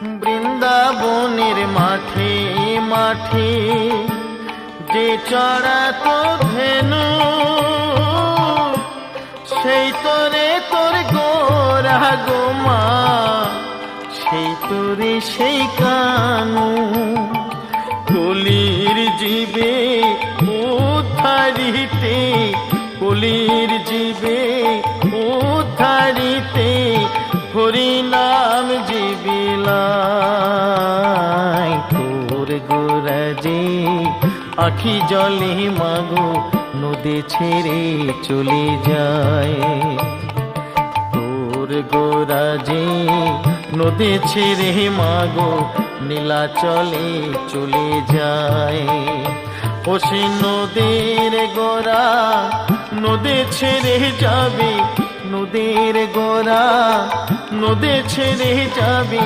বৃন্দাবনের মাঠে মাঠে যে চড়াতো ধেনু, সেই তোরে তোর গোরা গোমা, সেই তোরে সেই কানু। কলির জীবে উদ্ধারিতে, কলির জীবে উদ্ধারিতে হরি নাম জীবিলাই। তোর গোরা যে আখি জলে মাগো নদী ছেড়ে চলে যায়। তোর গোরা যে নদী ছেড়ে মাগো নীলাচলে চলে যায়। ও সে নদীর গোরা নদী ছেড়ে যাবে, নদীর গোরা নদী ছেড়ে যাবে।